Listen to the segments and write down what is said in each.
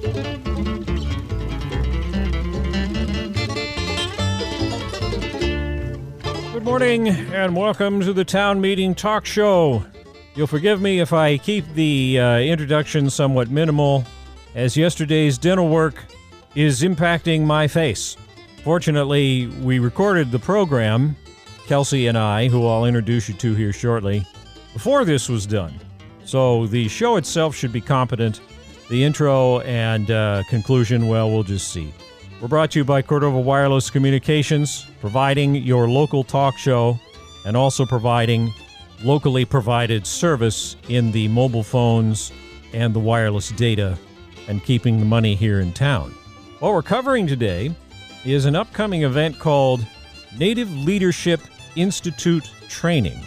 Good morning and welcome to the Town Meeting Talk Show. You'll forgive me if I keep the introduction somewhat minimal, as yesterday's dental work is impacting my face. Fortunately, we recorded the program, Kelsey and I, who I'll introduce you to here shortly, before this was done. So the show itself should be competent. The intro and conclusion, well, we'll just see. We're brought to you by Cordova Wireless Communications, providing your local talk show and also providing locally provided service in the mobile phones and the wireless data and keeping the money here in town. What we're covering today is an upcoming event called Native Leadership Institute Training.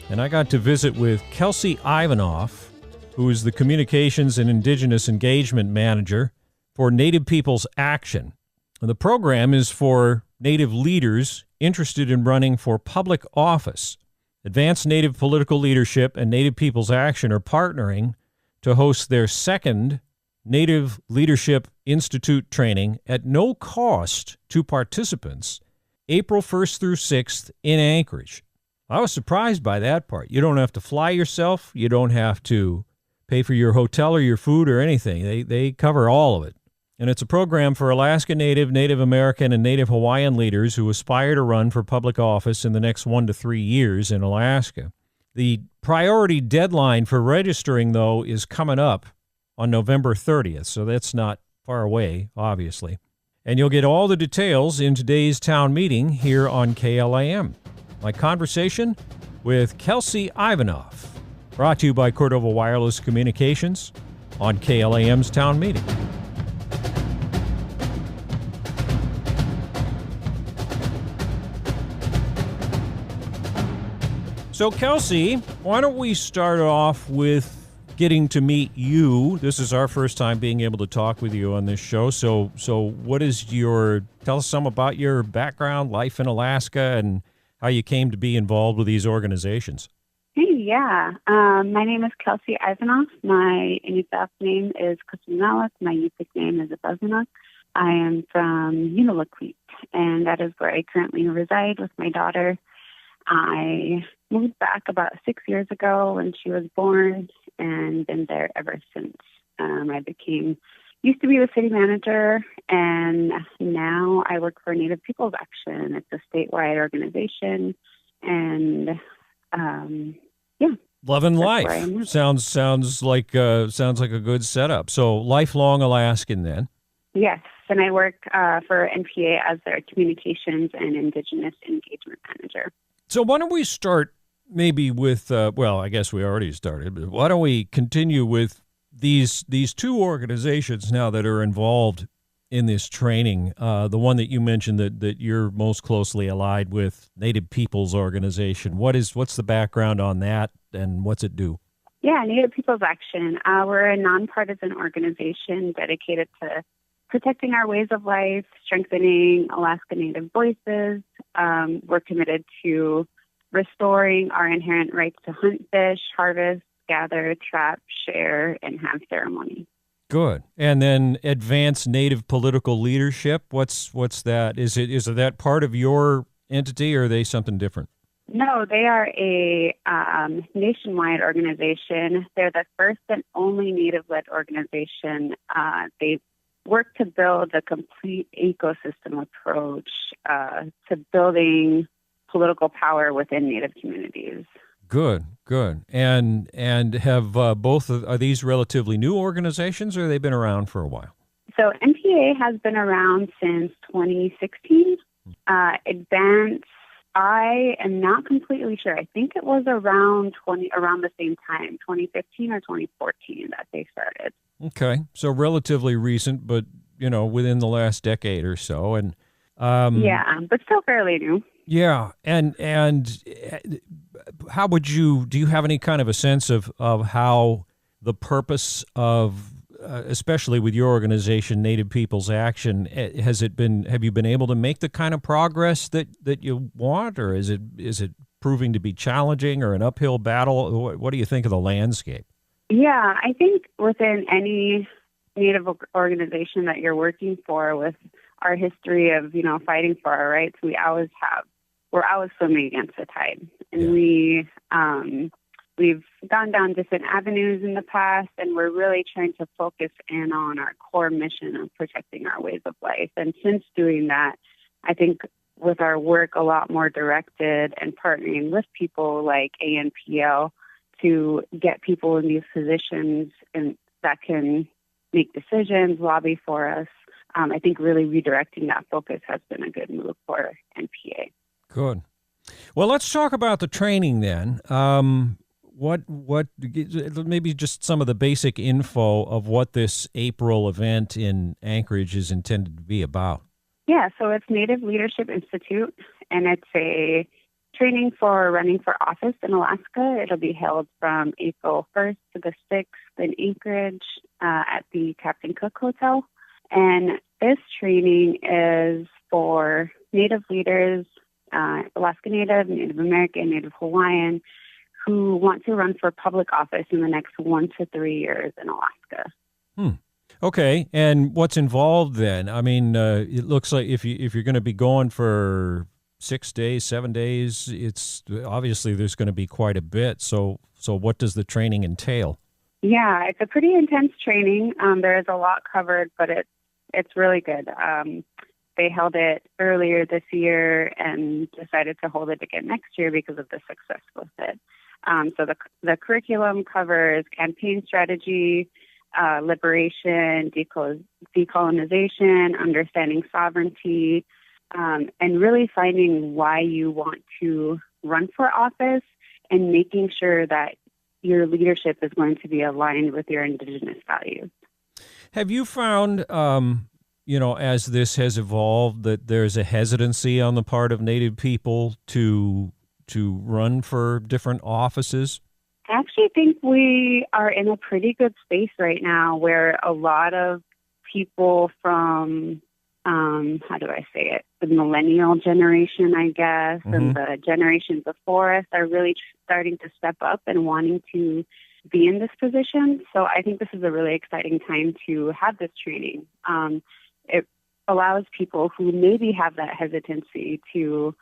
And I got to visit with Kelsey Ivanoff, who is the Communications and Indigenous Engagement Manager for Native Peoples Action. And the program is for Native leaders interested in running for public office. Advanced Native Political Leadership and Native Peoples Action are partnering to host their second Native Leadership Institute training at no cost to participants, April 1st through 6th in Anchorage. I was surprised by that part. You don't have to fly yourself. You don't have to pay for your hotel or your food or anything. They cover all of it. And it's a program for Alaska Native, Native American, and Native Hawaiian leaders who aspire to run for public office in the next 1 to 3 years in Alaska. The priority deadline for registering, though, is coming up on November 30th, so that's not far away, obviously. And you'll get all the details in today's town meeting here on KLAM. My conversation with Kelsey Ivanoff, brought to you by Cordova Wireless Communications on KLAM's Town Meeting. So, Kelsey, why don't we start off with getting to meet you? This is our first time being able to talk with you on this show. So what is tell us some about your background, life in Alaska, and how you came to be involved with these organizations. Hey, yeah. My name is Kelsey Ivanoff. My Inupiaq name is Kusunalik. My Yupik name is Abuzanuk. I am from Unalakleet, and that is where I currently reside with my daughter. I moved back about 6 years ago when she was born and been there ever since. Used to be the city manager, and now I work for Native Peoples Action. It's a statewide organization, and loving life. Sounds like a good setup. So lifelong Alaskan then. Yes, and I work for NPA as their Communications and Indigenous Engagement Manager. So why don't we start maybe with, I guess we already started, but why don't we continue with these two organizations now that are involved in this training? The one that you mentioned that you're most closely allied with, Native Peoples Organization. What's the background on that, and what's it do? Yeah, Native Peoples Action. We're a nonpartisan organization dedicated to protecting our ways of life, strengthening Alaska Native voices. We're committed to restoring our inherent rights to hunt, fish, harvest, gather, trap, share, and have ceremony. Good. And then Advanced Native Political Leadership. What's that? Is it that part of your entity, or are they something different? No, they are a nationwide organization. They're the first and only Native-led organization. They work to build a complete ecosystem approach to building political power within Native communities. Good. And have are these relatively new organizations, or have they been around for a while? So NPA has been around since 2016. Advance, I am not completely sure. I think it was around the same time, 2015 or 2014, that they started. Okay, so relatively recent, but within the last decade or so, and but still fairly new. Yeah, and how would do you have any kind of a sense of how the purpose of, especially with your organization, Native Peoples Action, have you been able to make the kind of progress that you want, or is it proving to be challenging or an uphill battle? What do you think of the landscape? Yeah, I think within any Native organization that you're working for, with our history of, fighting for our rights, we're always swimming against the tide. And we've gone down different avenues in the past, and we're really trying to focus in on our core mission of protecting our ways of life. And since doing that, I think with our work a lot more directed and partnering with people like ANPL to get people in these positions and that can make decisions, lobby for us, I think really redirecting that focus has been a good move for NPA. Good. Well, let's talk about the training then. What maybe just some of the basic info of what this April event in Anchorage is intended to be about. Yeah, so it's Native Leadership Institute, and it's a training for running for office in Alaska. It'll be held from April 1st to the 6th in Anchorage at the Captain Cook Hotel. And this training is for Native leaders, Alaska Native, Native American, Native Hawaiian, who want to run for public office in the next 1 to 3 years in Alaska. Okay, and what's involved then? I mean, it looks like if you're going to be going for 6 days, 7 days, it's obviously there's going to be quite a bit. So what does the training entail? Yeah, it's a pretty intense training. There is a lot covered, but it's really good. They held it earlier this year and decided to hold it again next year because of the success with it. So the curriculum covers campaign strategy, liberation, decolonization, understanding sovereignty, and really finding why you want to run for office and making sure that your leadership is going to be aligned with your Indigenous values. Have you found, as this has evolved, that there's a hesitancy on the part of Native people to run for different offices? I actually think we are in a pretty good space right now where a lot of people from, the millennial generation, I guess, and the generations before us are really starting to step up and wanting to be in this position. So I think this is a really exciting time to have this training. It allows people who maybe have that hesitancy to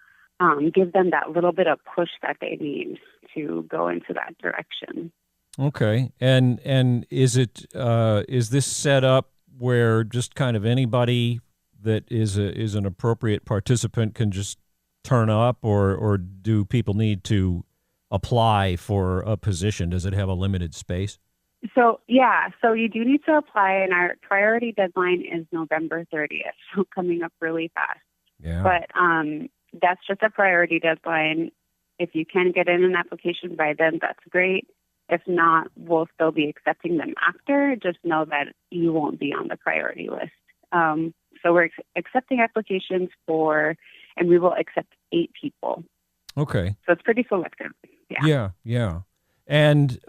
give them that little bit of push that they need to go into that direction. Okay, and is this set up where just kind of anybody that is an appropriate participant can just turn up, or do people need to apply for a position? Does it have a limited space? So you do need to apply, and our priority deadline is November 30th, so coming up really fast. Yeah. But that's just a priority deadline. If you can get in an application by then, that's great. If not, we'll still be accepting them after. Just know that you won't be on the priority list. So we're accepting applications and we will accept 8 people. Okay. So it's pretty selective. Yeah. And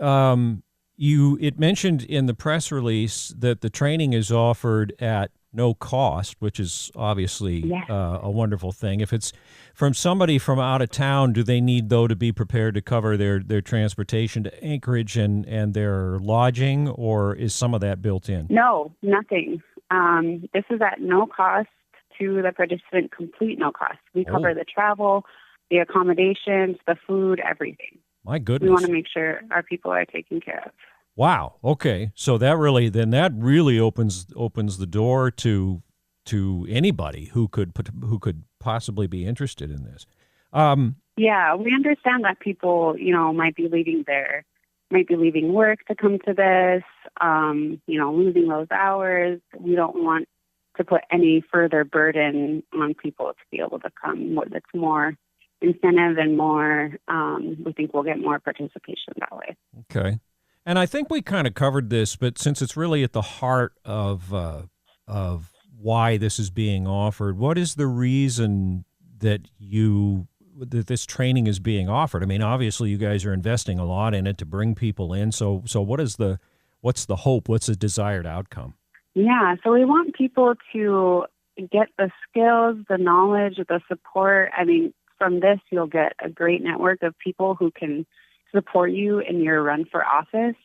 it mentioned in the press release that the training is offered at no cost, which is obviously a wonderful thing. If it's from somebody from out of town, do they need, though, to be prepared to cover their transportation to Anchorage and their lodging, or is some of that built in? No, nothing. This is at no cost to the participant, complete no cost. We cover the travel, the accommodations, the food, everything. My goodness. We want to make sure our people are taken care of. Wow. Okay. So that really opens the door to anybody who could possibly be interested in this. Yeah, we understand that people, might be leaving work to come to this, losing those hours. We don't want to put any further burden on people to be able to come. That's more incentive and more, we think we'll get more participation that way. Okay. And I think we kind of covered this, but since it's really at the heart of why this is being offered, what is the reason that this training is being offered? I mean, obviously, you guys are investing a lot in it to bring people in. So what's the hope? What's the desired outcome? Yeah, so we want people to get the skills, the knowledge, the support. I mean, from this, you'll get a great network of people who can support you in your run for office.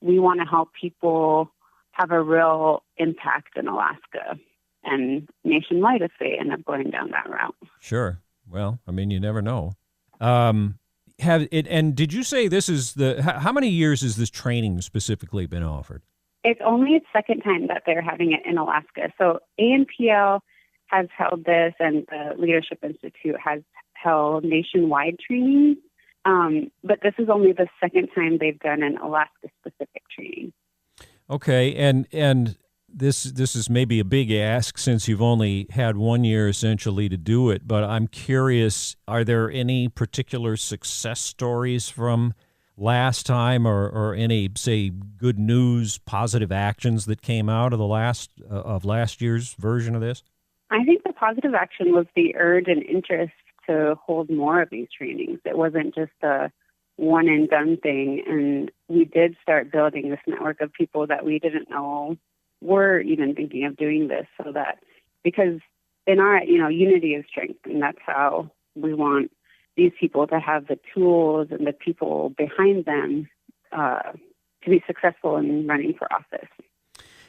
We want to help people have a real impact in Alaska and nationwide if they end up going down that route. Sure. Well, I mean, you never know. And did you say this is how many years has this training specifically been offered? It's only its second time that they're having it in Alaska. So ANPL has held this, and the Leadership Institute has held nationwide training. But this is only the second time they've done an Alaska-specific training. Okay, and this is maybe a big ask since you've only had 1 year essentially to do it, but I'm curious, are there any particular success stories from last time or any, say, good news, positive actions that came out of last year's version of this? I think the positive action was the urge and interest to hold more of these trainings. It wasn't just a one and done thing, and we did start building this network of people that we didn't know were even thinking of doing this, so that, because in our, unity is strength, and that's how we want these people to have the tools and the people behind them to be successful in running for office.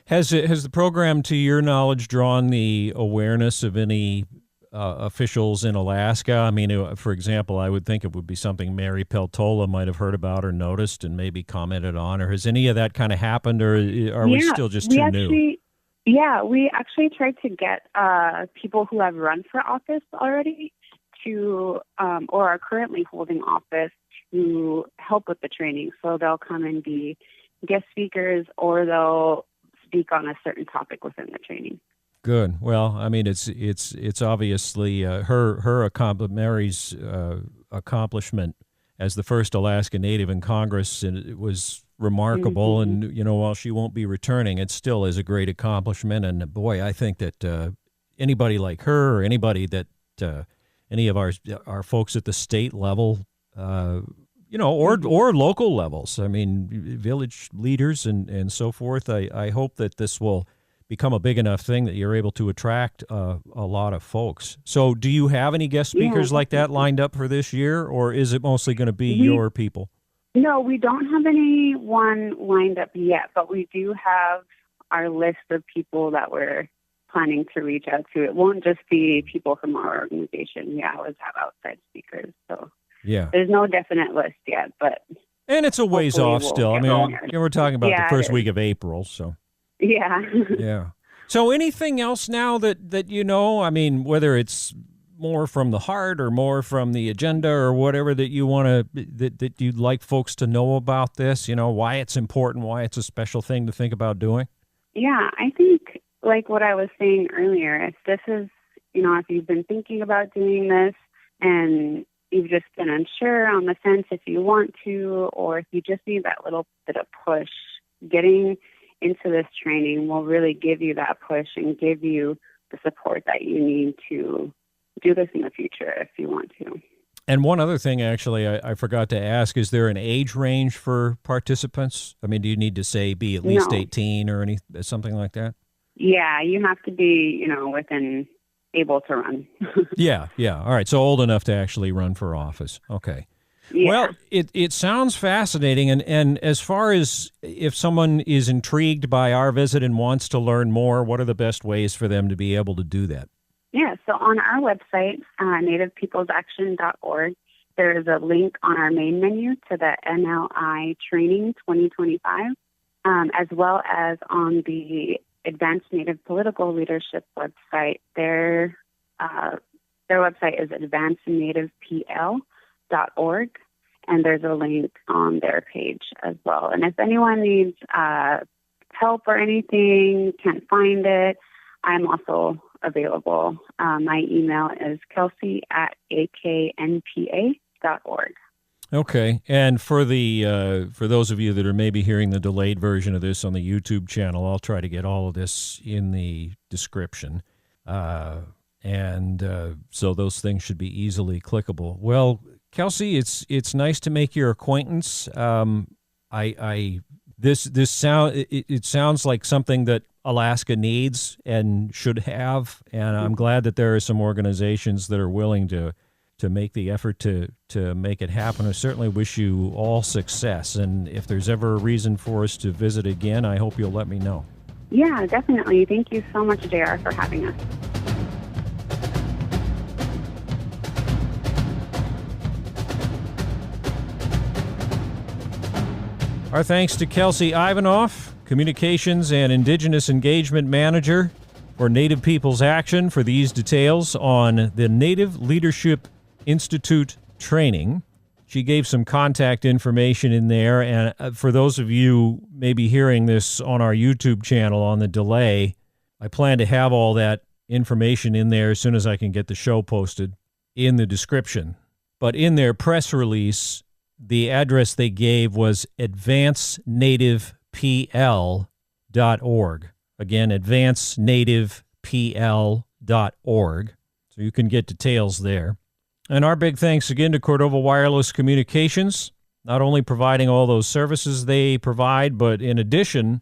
Has the program, to your knowledge, drawn the awareness of any officials in Alaska? I mean, for example, I would think it would be something Mary Peltola might have heard about or noticed and maybe commented on. Or has any of that kind of happened, or are we still just too new? Yeah, we actually tried to get people who have run for office already to, or are currently holding office, to help with the training. So they'll come and be guest speakers, or they'll speak on a certain topic within the training. Good. Well, I mean, it's obviously Mary's accomplishment as the first Alaska Native in Congress, and it was remarkable. Mm-hmm. And while she won't be returning, it still is a great accomplishment. And boy, I think that anybody like her, or anybody that any of our folks at the state level, or local levels, I mean, village leaders and so forth, I hope that this will become a big enough thing that you're able to attract a lot of folks. So do you have any guest speakers like that lined up for this year, or is it mostly going to be your people? No, we don't have anyone lined up yet, but we do have our list of people that we're planning to reach out to. It won't just be people from our organization. We always have outside speakers. So yeah, there's no definite list yet, but... And it's a ways off still. I mean, we're talking about the first week of April, so... Yeah. Yeah. So anything else now that I mean, whether it's more from the heart or more from the agenda or whatever that you want to, that you'd like folks to know about this, why it's important, why it's a special thing to think about doing? Yeah, I think like what I was saying earlier, if this is, if you've been thinking about doing this and you've just been unsure on the fence if you want to, or if you just need that little bit of push, getting into this training will really give you that push and give you the support that you need to do this in the future if you want to. And one other thing, actually, I forgot to ask, is there an age range for participants? I mean, do you need to say be at least 18 or something like that? Yeah, you have to be, within able to run. Yeah. All right. So old enough to actually run for office. Okay. Yeah. Well, it sounds fascinating, and as far as if someone is intrigued by our visit and wants to learn more, what are the best ways for them to be able to do that? Yeah, so on our website, nativepeoplesaction.org, there is a link on our main menu to the NLI Training 2025, as well as on the Advanced Native Political Leadership website. Their website is advancednativepl.org, and there's a link on their page as well. And if anyone needs help or anything, can't find it, I'm also available. My email is kelsey@aknpa.org. Okay, and for those of you that are maybe hearing the delayed version of this on the YouTube channel, I'll try to get all of this in the description. And so those things should be easily clickable. Well, Kelsey, it's nice to make your acquaintance. This sounds like something that Alaska needs and should have, and I'm glad that there are some organizations that are willing to make the effort to make it happen. I certainly wish you all success, and if there's ever a reason for us to visit again, I hope you'll let me know. Yeah, definitely. Thank you so much, JR, for having us. Our thanks to Kelsey Ivanoff, Communications and Indigenous Engagement Manager for Native Peoples Action, for these details on the Native Leadership Institute training. She gave some contact information in there, and for those of you maybe hearing this on our YouTube channel on the delay, I plan to have all that information in there as soon as I can get the show posted in the description. But in their press release, the address they gave was advancenativepl.org. Again, advancenativepl.org. So you can get details there. And our big thanks again to Cordova Wireless Communications, not only providing all those services they provide, but in addition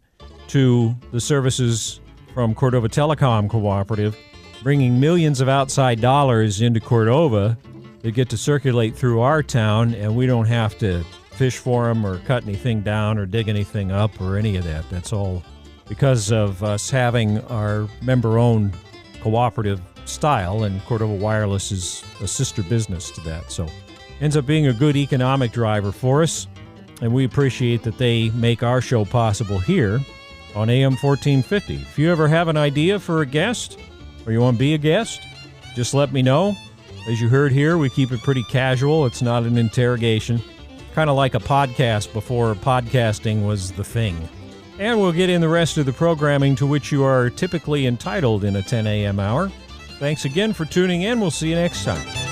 to the services from Cordova Telecom Cooperative, bringing millions of outside dollars into Cordova that get to circulate through our town, and we don't have to fish for them or cut anything down or dig anything up or any of that. That's all because of us having our member-owned cooperative style, and Cordova Wireless is a sister business to that. So ends up being a good economic driver for us, and we appreciate that they make our show possible here on AM 1450. If you ever have an idea for a guest or you want to be a guest, just let me know. As you heard here, we keep it pretty casual. It's not an interrogation. Kind of like a podcast before podcasting was the thing. And we'll get in the rest of the programming to which you are typically entitled in a 10 a.m. hour. Thanks again for tuning in. We'll see you next time.